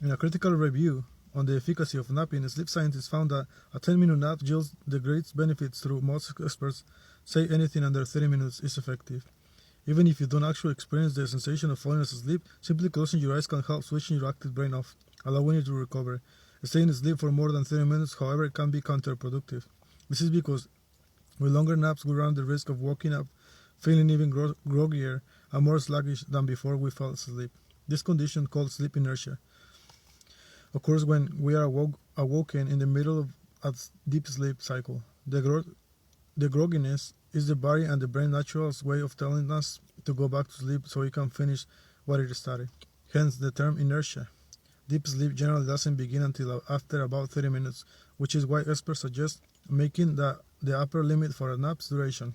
In a critical review on the efficacy of napping, sleep scientists found that a 10-minute nap yields the greatest benefits, through most experts say anything under 30 minutes is effective. Even if you don't actually experience the sensation of falling asleep, simply closing your eyes can help switching your active brain off, allowing you to recover. Staying asleep for more than 30 minutes, however, can be counterproductive. This is because with longer naps, we run the risk of waking up feeling even groggier and more sluggish than before we fell asleep. This condition, called sleep inertia, occurs when we are awoken in the middle of a deep sleep cycle. The grogginess is the body and the brain natural way of telling us to go back to sleep so we can finish what it started. Hence the term inertia. Deep sleep generally doesn't begin until after about 30 minutes, which is why experts suggest making the upper limit for a nap's duration.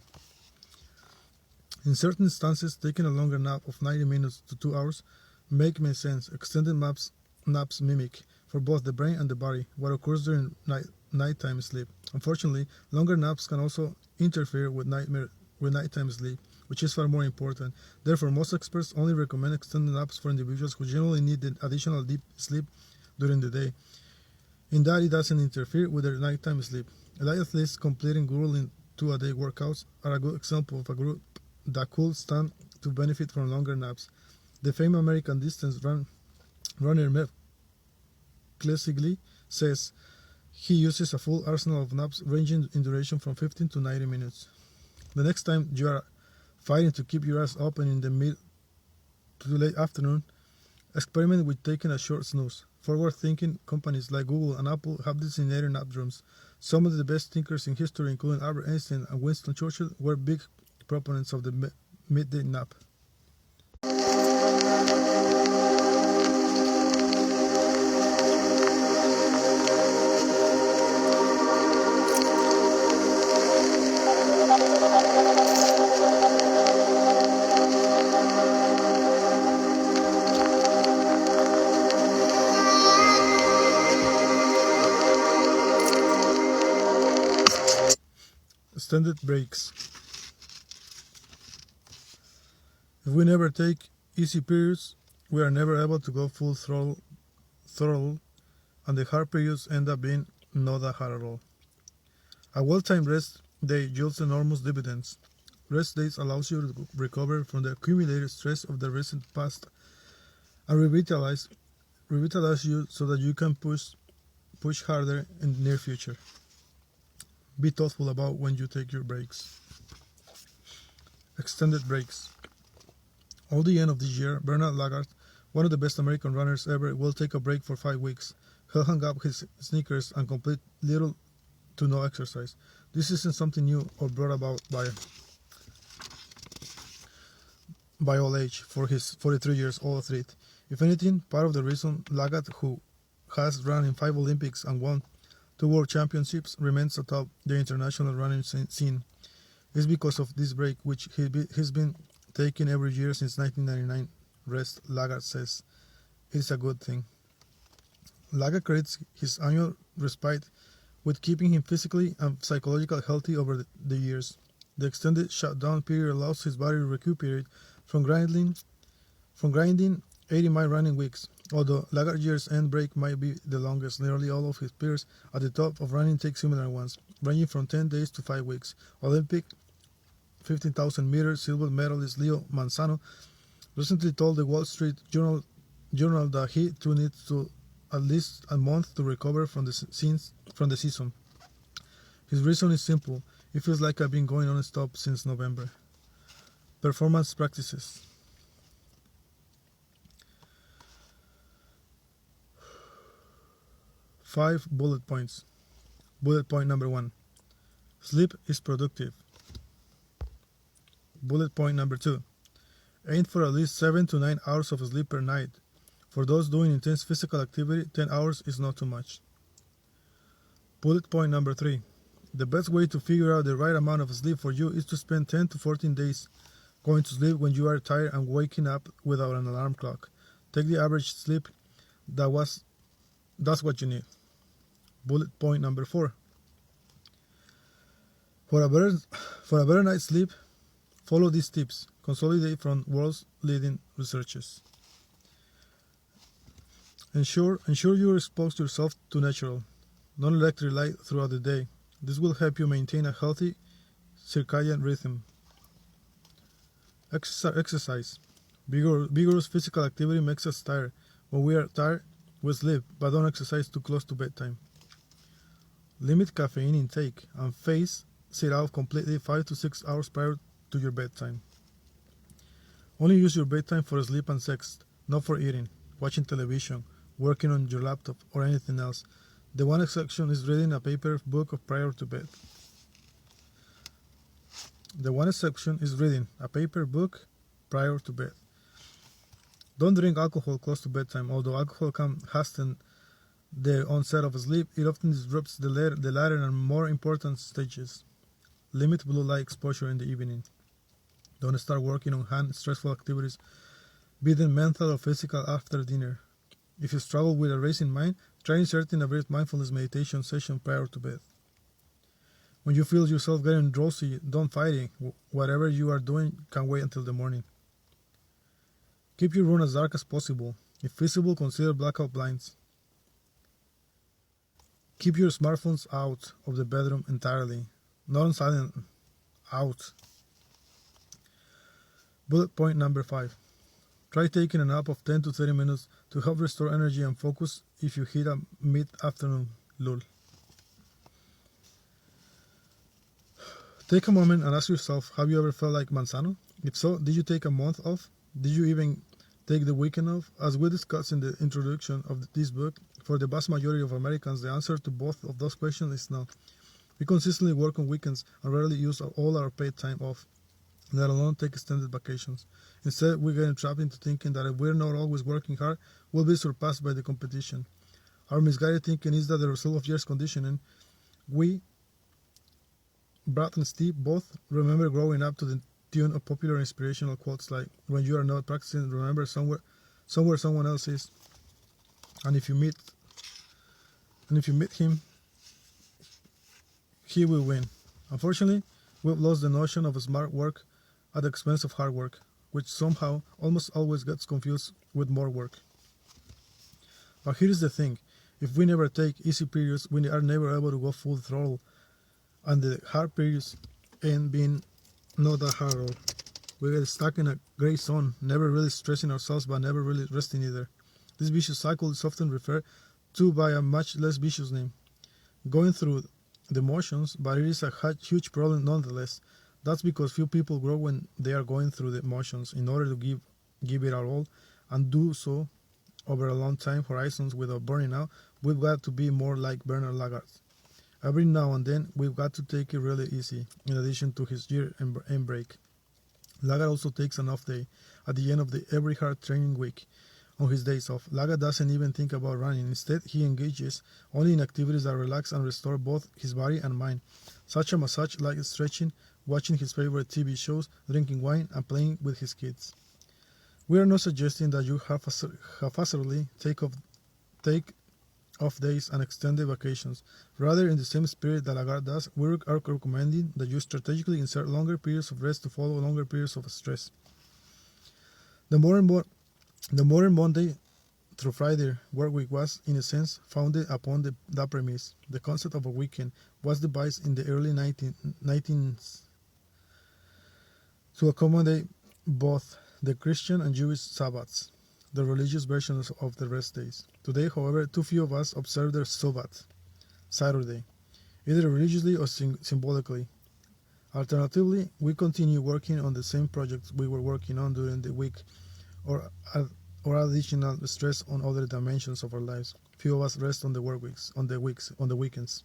In certain instances, taking a longer nap of 90 minutes to 2 hours makes sense. Extended naps mimic, for both the brain and the body, what occurs during nighttime sleep. Unfortunately, longer naps can also interfere with nighttime sleep, which is far more important. Therefore, most experts only recommend extended naps for individuals who generally need the additional deep sleep during the day, in that it doesn't interfere with their nighttime sleep. Elite athletes completing grueling 2-a-day workouts are a good example of a group that could stand to benefit from longer naps. The famed American distance runner Mev Clesigli says he uses a full arsenal of naps ranging in duration from 15 to 90 minutes. The next time you are fighting to keep your eyes open in the mid to late afternoon, experiment with taking a short snooze. Forward-thinking companies like Google and Apple have designated nap rooms. Some of the best thinkers in history, including Albert Einstein and Winston Churchill, were big proponents of the midday nap. Extended breaks. If we never take easy periods, we are never able to go full throttle, and the hard periods end up being not that hard at all. A well-timed rest day yields enormous dividends. Rest days allows you to recover from the accumulated stress of the recent past and revitalize you so that you can push harder in the near future. Be thoughtful about when you take your breaks. Extended breaks. At the end of this year, Bernard Lagat, one of the best American runners ever, will take a break for 5 weeks. He'll hang up his sneakers and complete little to no exercise. This isn't something new or brought about by old age for his 43-year-old athlete. If anything, part of the reason Lagat, who has run in 5 Olympics and won 2 World Championships, remains atop the international running scene is because of this break, which he's been taking every year since 1999. Rest, Lagat says, is a good thing. Lagat credits his annual respite with keeping him physically and psychologically healthy over the years. The extended shutdown period allows his body to recuperate from grinding 80-mile running weeks. Although Lagat year's end break might be the longest, nearly all of his peers at the top of running take similar ones, ranging from 10 days to 5 weeks. Olympic 15,000 meter silver medalist Leo Manzano recently told the Wall Street Journal that he too needs to at least a month to recover from the season. His reason is simple: it feels like I've been going non-stop since November. Performance practices. Five bullet points. Bullet point number 1. Sleep is productive. Bullet point number 2. Aim for at least 7 to 9 hours of sleep per night. For those doing intense physical activity, 10 hours is not too much. Bullet point number 3. The best way to figure out the right amount of sleep for you is to spend 10 to 14 days going to sleep when you are tired and waking up without an alarm clock. Take the average sleep. That's what you need. Bullet point number 4. For a better night's sleep, follow these tips. Consolidate from world's leading researchers. Ensure you expose yourself to natural, non-electric light throughout the day. This will help you maintain a healthy circadian rhythm. Exercise. Vigorous physical activity makes us tired. When we are tired, we sleep, but don't exercise too close to bedtime. Limit caffeine intake and phase it out completely 5 to 6 hours prior to your bedtime. Only use your bedtime for sleep and sex. not for eating, watching television, working on your laptop, or anything else. The one exception is reading a paper book prior to bed. The one exception is reading a paper book prior to bed. Don't drink alcohol close to bedtime. Although alcohol can hasten the onset of sleep, it often disrupts the latter and more important stages. Limit blue light exposure in the evening. Don't start working on hand stressful activities, be them mental or physical, after dinner. If you struggle with a racing mind, try inserting a brief mindfulness meditation session prior to bed. When you feel yourself getting drowsy, don't fight it. Whatever you are doing can wait until the morning. Keep your room as dark as possible. If feasible, consider blackout blinds. Keep your smartphones out of the bedroom entirely. Not on silent, out. Bullet point number 5. Try taking a nap of 10 to 30 minutes to help restore energy and focus if you hit a mid-afternoon lull. Take a moment and ask yourself, have you ever felt like Manzano? If so, did you take a month off? Did you even take the weekend off? As we discussed in the introduction of this book, for the vast majority of Americans, the answer to both of those questions is no. We consistently work on weekends and rarely use all our paid time off, let alone take extended vacations. Instead, we get trapped into thinking that if we're not always working hard, we'll be surpassed by the competition. Our misguided thinking is that the result of years conditioning. Brad and Steve both remember growing up to the tune of popular inspirational quotes like, when you are not practicing, remember somewhere someone else is. And if you meet him, he will win. Unfortunately, we've lost the notion of smart work at the expense of hard work, which somehow almost always gets confused with more work. But here's the thing, if we never take easy periods, we are never able to go full throttle, and the hard periods end being not that hard at all. We get stuck in a gray zone, never really stressing ourselves but never really resting either. This vicious cycle is often referred to by a much less vicious name, going through the motions, but it is a huge problem nonetheless. That's because few people grow when they are going through the motions. In order to give it our all and do so over a long time horizons without burning out, we've got to be more like Bernard Lagarde. Every now and then, we've got to take it really easy, in addition to his year end break. Lagarde also takes an off day at the end of every hard training week. On his days off, Lagarde doesn't even think about running. Instead, he engages only in activities that relax and restore both his body and mind, such as massage, like stretching, watching his favorite TV shows, drinking wine, and playing with his kids. We are not suggesting that you haphazardly take off days and extended vacations. Rather, in the same spirit that Lagarde does, we are recommending that you strategically insert longer periods of rest to follow longer periods of stress. The modern Monday through Friday work week was, in a sense, founded upon that premise. The concept of a weekend was devised in the early 19th to accommodate both the Christian and Jewish Sabbaths, the religious versions of the rest days. Today, however, too few of us observe their Sabbath, Saturday, either religiously or symbolically. Alternatively, we continue working on the same projects we were working on during the week, or additional stress on other dimensions of our lives. Few of us rest on the on the weekends.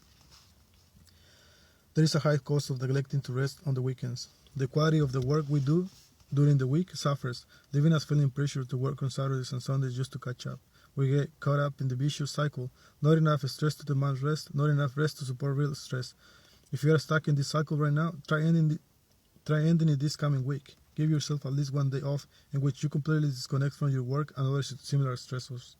There is a high cost of neglecting to rest on the weekends. The quality of the work we do during the week suffers, leaving us feeling pressure to work on Saturdays and Sundays just to catch up. We get caught up in the vicious cycle. Not enough stress to demand rest, not enough rest to support real stress. If you are stuck in this cycle right now, try ending it this coming week. Give yourself at least one day off in which you completely disconnect from your work and other similar stressors.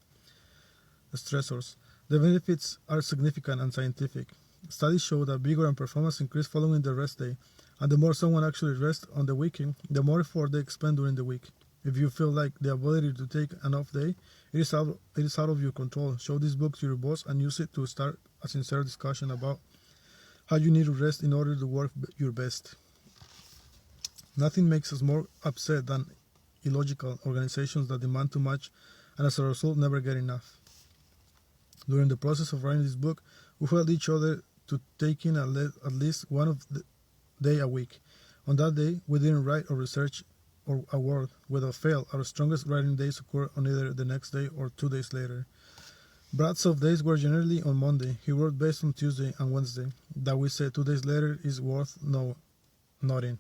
The benefits are significant and scientific. Studies show that vigor and performance increase following the rest day, and the more someone actually rests on the weekend, the more effort they expend during the week. If you feel like the ability to take an off day, it is out of your control. Show this book to your boss and use it to start a sincere discussion about how you need to rest in order to work your best. Nothing makes us more upset than illogical organizations that demand too much and as a result never get enough. During the process of writing this book, we held each other to taking at least one of the day a week. On that day, we didn't write or research or a word without fail. Our strongest writing days occur on either the next day or 2 days later. Brad's off days were generally on Monday. He wrote best on Tuesday and Wednesday. That we say 2 days later is worth noting.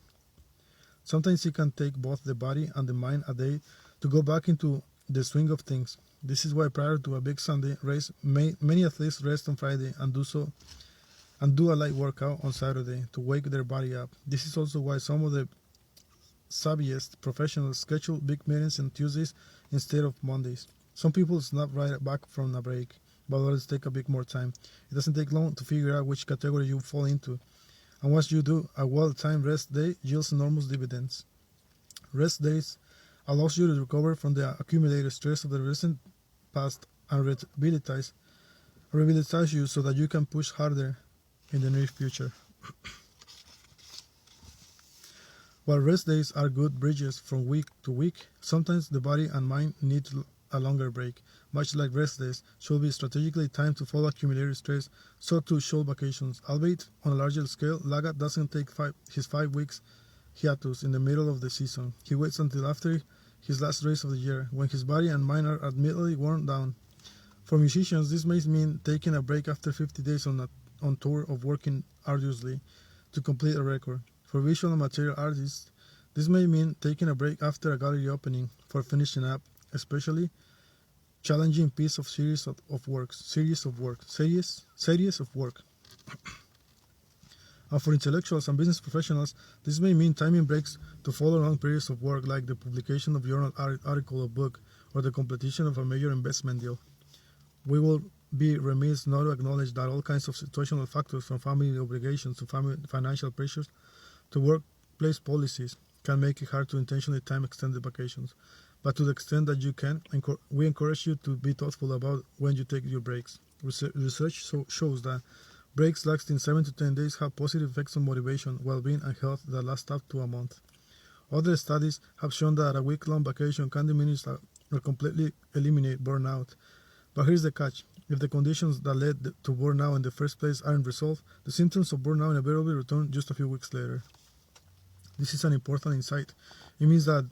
Sometimes it can take both the body and the mind a day to go back into the swing of things. This is why prior to a big Sunday race, many athletes rest on Friday and do a light workout on Saturday to wake their body up. This is also why some of the savviest professionals schedule big meetings on Tuesdays instead of Mondays. Some people snap right back from a break, but others take a bit more time. It doesn't take long to figure out which category you fall into. And once you do, a well-timed rest day yields enormous dividends. Rest days allows you to recover from the accumulated stress of the recent past and rehabilitate you so that you can push harder in the near future. While rest days are good bridges from week to week, sometimes the body and mind need a longer break. Much like rest days should be strategically timed to follow accumulated stress, so too should vacations. Albeit on a larger scale, Lagat doesn't take his 5 weeks hiatus in the middle of the season. He waits until after his last race of the year, when his body and mind are admittedly worn down. For musicians, this may mean taking a break after 50 days on tour of working arduously to complete a record. For visual and material artists, this may mean taking a break after a gallery opening for finishing up, especially challenging piece of series of work. And for intellectuals and business professionals, this may mean timing breaks to follow long periods of work, like the publication of journal article or book, or the completion of a major investment deal. We will be remiss not to acknowledge that all kinds of situational factors, from family obligations to financial pressures to workplace policies, can make it hard to intentionally time extended vacations. But to the extent that you can, we encourage you to be thoughtful about when you take your breaks. Research shows that breaks lasting 7 to 10 days have positive effects on motivation, well-being, and health that last up to a month. Other studies have shown that a week-long vacation can diminish or completely eliminate burnout. But here's the catch. If the conditions that led to burnout in the first place aren't resolved, the symptoms of burnout inevitably return just a few weeks later. This is an important insight. It means that,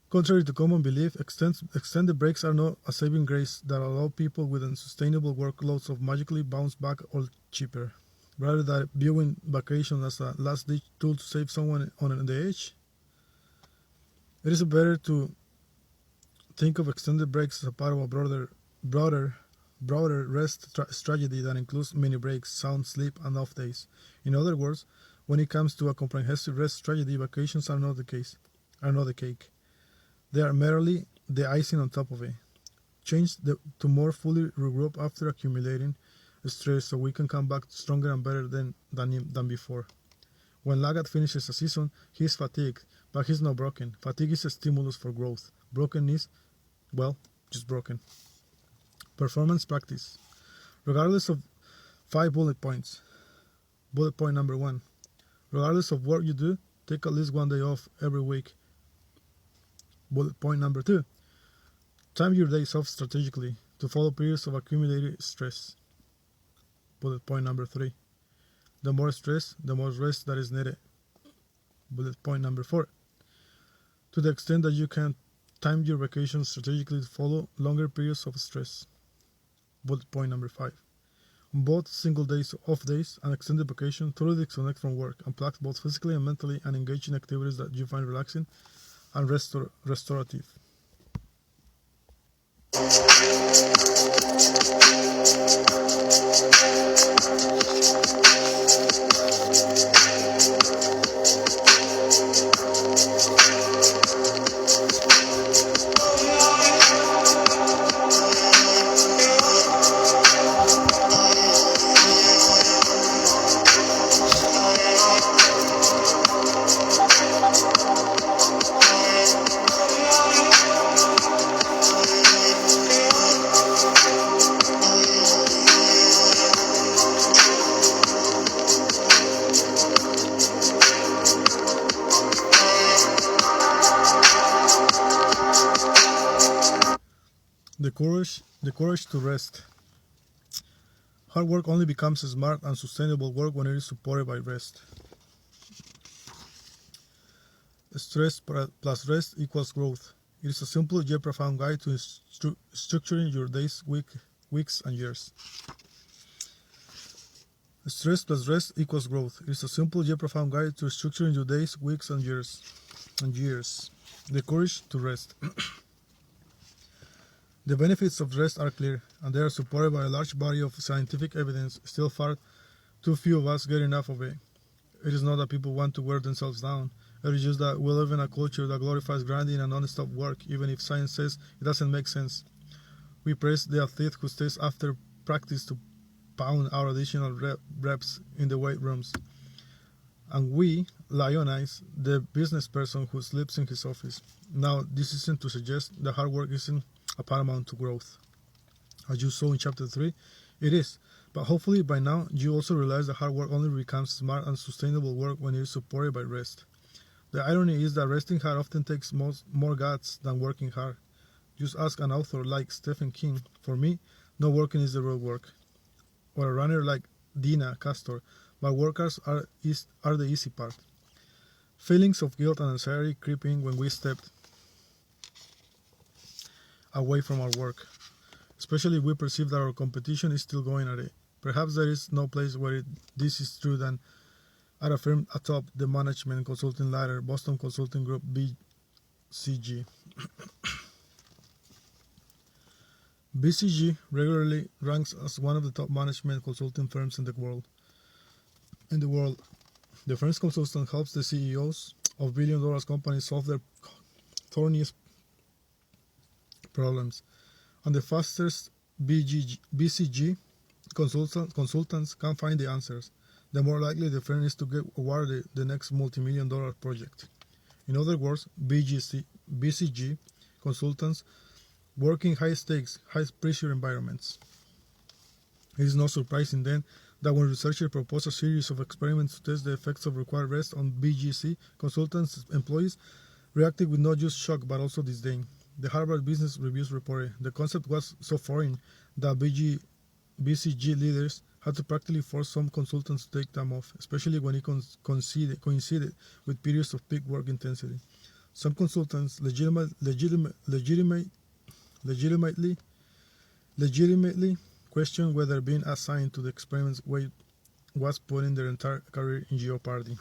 contrary to common belief, extended breaks are not a saving grace that allow people with unsustainable workloads to magically bounce back all cheaper. Rather than viewing vacation as a last-ditch tool to save someone on the edge, it is better to think of extended breaks as a part of a broader rest strategy that includes mini breaks, sound sleep, and off days. In other words, when it comes to a comprehensive rest strategy, vacations are not the cake. They are merely the icing on top of it. Change to more fully regroup after accumulating stress so we can come back stronger and better than before. When Lagat finishes a season, he is fatigued, but he's not broken. Fatigue is a stimulus for growth. Broken is, well, just broken. Performance practice. Regardless of 5 bullet points. Bullet point number 1. Regardless of what you do, take at least 1 day off every week. Bullet point number 2. Time your days off strategically to follow periods of accumulated stress. Bullet point number 3. The more stress, the more rest that is needed. Bullet point number 4. To the extent that you can, time your vacations strategically to follow longer periods of stress. Bullet point number 5. On both single days, off days, and extended vacation, totally disconnect from work, unplug both physically and mentally, and engage in activities that you find relaxing and restorative. The courage to rest. Hard work only becomes smart and sustainable work when it is supported by rest. Stress plus rest equals growth. It is a simple yet profound guide to structuring your days, weeks, and years. Stress plus rest equals growth. It is a simple yet profound guide to structuring your days, weeks, and years. The courage to rest. The benefits of rest are clear, and they are supported by a large body of scientific evidence. Still, far too few of us get enough of it. It is not that people want to wear themselves down. It is just that we live in a culture that glorifies grinding and non-stop work, even if science says it doesn't make sense. We praise the athlete who stays after practice to pound out additional reps in the weight rooms. And we lionize the business person who sleeps in his office. Now, this isn't to suggest that hard work isn't a paramount to growth. As you saw in chapter 3, it is. But hopefully by now you also realize that hard work only becomes smart and sustainable work when it is supported by rest. The irony is that resting hard often takes more guts than working hard. Just ask an author like Stephen King. For me, no working is the real work. Or a runner like Dina Castor. But workers are the easy part. Feelings of guilt and anxiety creep in when we step away from our work, especially if we perceive that our competition is still going at it. Perhaps there is no place where this is true than at a firm atop the management consulting ladder, Boston Consulting Group BCG. BCG regularly ranks as one of the top management consulting firms in the world. The firm's consultant helps the CEOs of billion-dollar companies solve their thorniest problems. And the fastest BCG consultants can find the answers, the more likely the firm is to get awarded the next multi-million-dollar project. In other words, BCG consultants work in high-stakes, high-pressure environments. It is not surprising then that when researchers proposed a series of experiments to test the effects of required rest on BGC consultants' employees reacted with not just shock but also disdain. The Harvard Business Review reported the concept was so foreign that BCG leaders had to practically force some consultants to take time off, especially when it coincided with periods of peak work intensity. Some consultants legitimately questioned whether being assigned to the experiments was putting their entire career in jeopardy.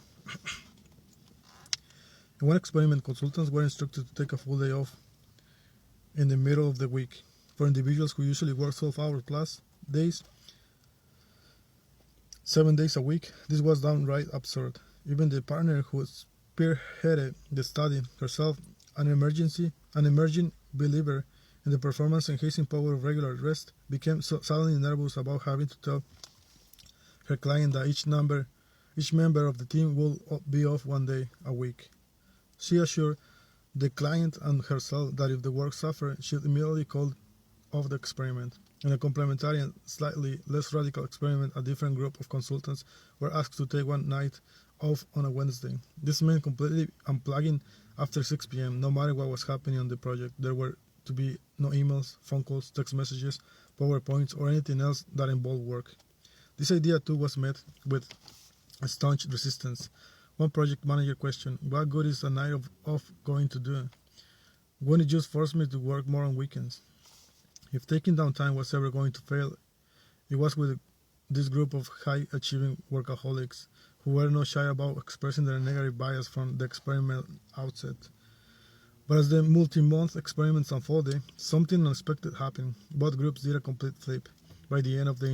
In one experiment, consultants were instructed to take a full day off in the middle of the week. For individuals who usually work 12-hour plus days, 7 days a week, this was downright absurd. Even the partner who spearheaded the study, herself an emerging believer in the performance-enhancing power of regular rest, became suddenly nervous about having to tell her client that each member of the team will be off 1 day a week. She assured the client and herself that if the work suffered, she'd immediately call off the experiment. In a complementary and slightly less radical experiment, a different group of consultants were asked to take one night off on a Wednesday. This meant completely unplugging after 6 p.m. No matter what was happening on the project. There were to be no emails, phone calls, text messages, PowerPoints, or anything else that involved work. This idea too was met with a staunch resistance. One project manager questioned, "What good is a night off going to do? Wouldn't it just force me to work more on weekends?" If taking downtime was ever going to fail, it was with this group of high-achieving workaholics who were not shy about expressing their negative bias from the experiment outset. But as the multi-month experiments unfolded, something unexpected happened. Both groups did a complete flip. By the end of the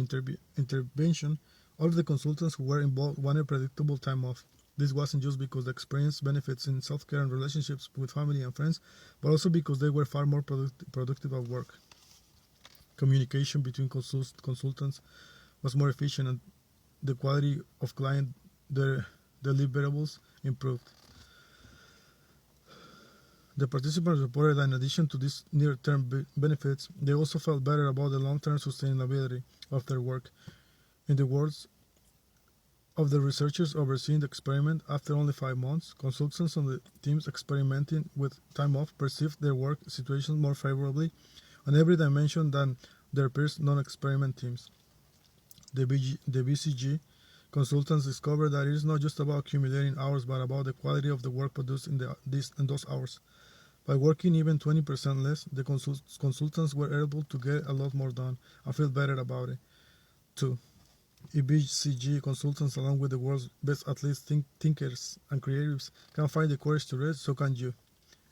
intervention, all of the consultants who were involved wanted predictable time off. This wasn't just because they experienced benefits in self-care and relationships with family and friends, but also because they were far more productive at work. Communication between consultants was more efficient and the quality of client deliverables improved. The participants reported that in addition to these near-term benefits, they also felt better about the long-term sustainability of their work. In the words of the researchers overseeing the experiment, after only 5 months, consultants on the teams experimenting with time off perceived their work situations more favorably on every dimension than their peers non-experiment teams. The BCG Consultants discover that it is not just about accumulating hours, but about the quality of the work produced in those hours. By working even 20% less, the consultants were able to get a lot more done and feel better about it. 2. If BCG consultants, along with the world's best athletes, thinkers, and creatives, can find the courage to rest, so can you.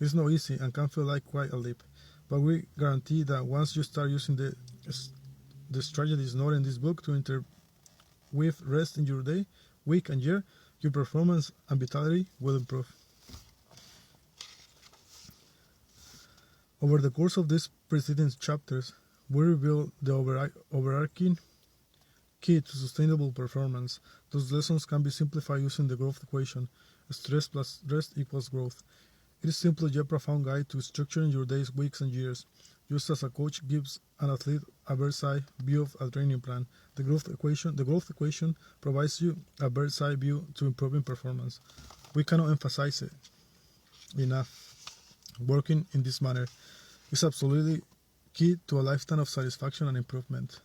It's not easy and can feel like quite a leap, but we guarantee that once you start using the strategies noted in this book to interweave rest in your day, week, and year, your performance and vitality will improve. Over the course of these preceding chapters, we reveal the overarching key to sustainable performance. Those lessons can be simplified using the growth equation. Stress plus rest equals growth. It is simply yet profound guide to structuring your days, weeks, and years, just as a coach gives an athlete a bird's eye view of a training plan. The growth equation provides you a bird's eye view to improving performance. We cannot emphasize it enough. Working in this manner is absolutely key to a lifetime of satisfaction and improvement.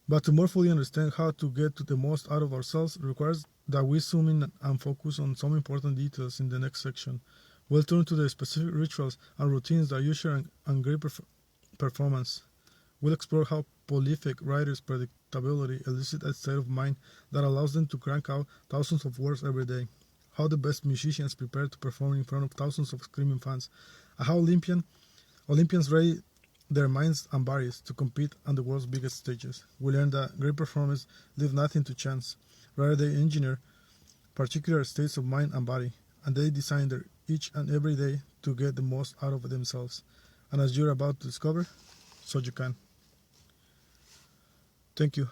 But to more fully understand how to get to the most out of ourselves requires that we zoom in and focus on some important details in the next section. We'll turn to the specific rituals and routines that usher and great performance. We'll explore how prolific writers' predictability elicit a state of mind that allows them to crank out thousands of words every day, how the best musicians prepare to perform in front of thousands of screaming fans, and how Olympians ready their minds and bodies to compete on the world's biggest stages. We learn that great performers leave nothing to chance. Rather, they engineer particular states of mind and body, and they design their each and every day to get the most out of themselves. And as you're about to discover, so you can. Thank you.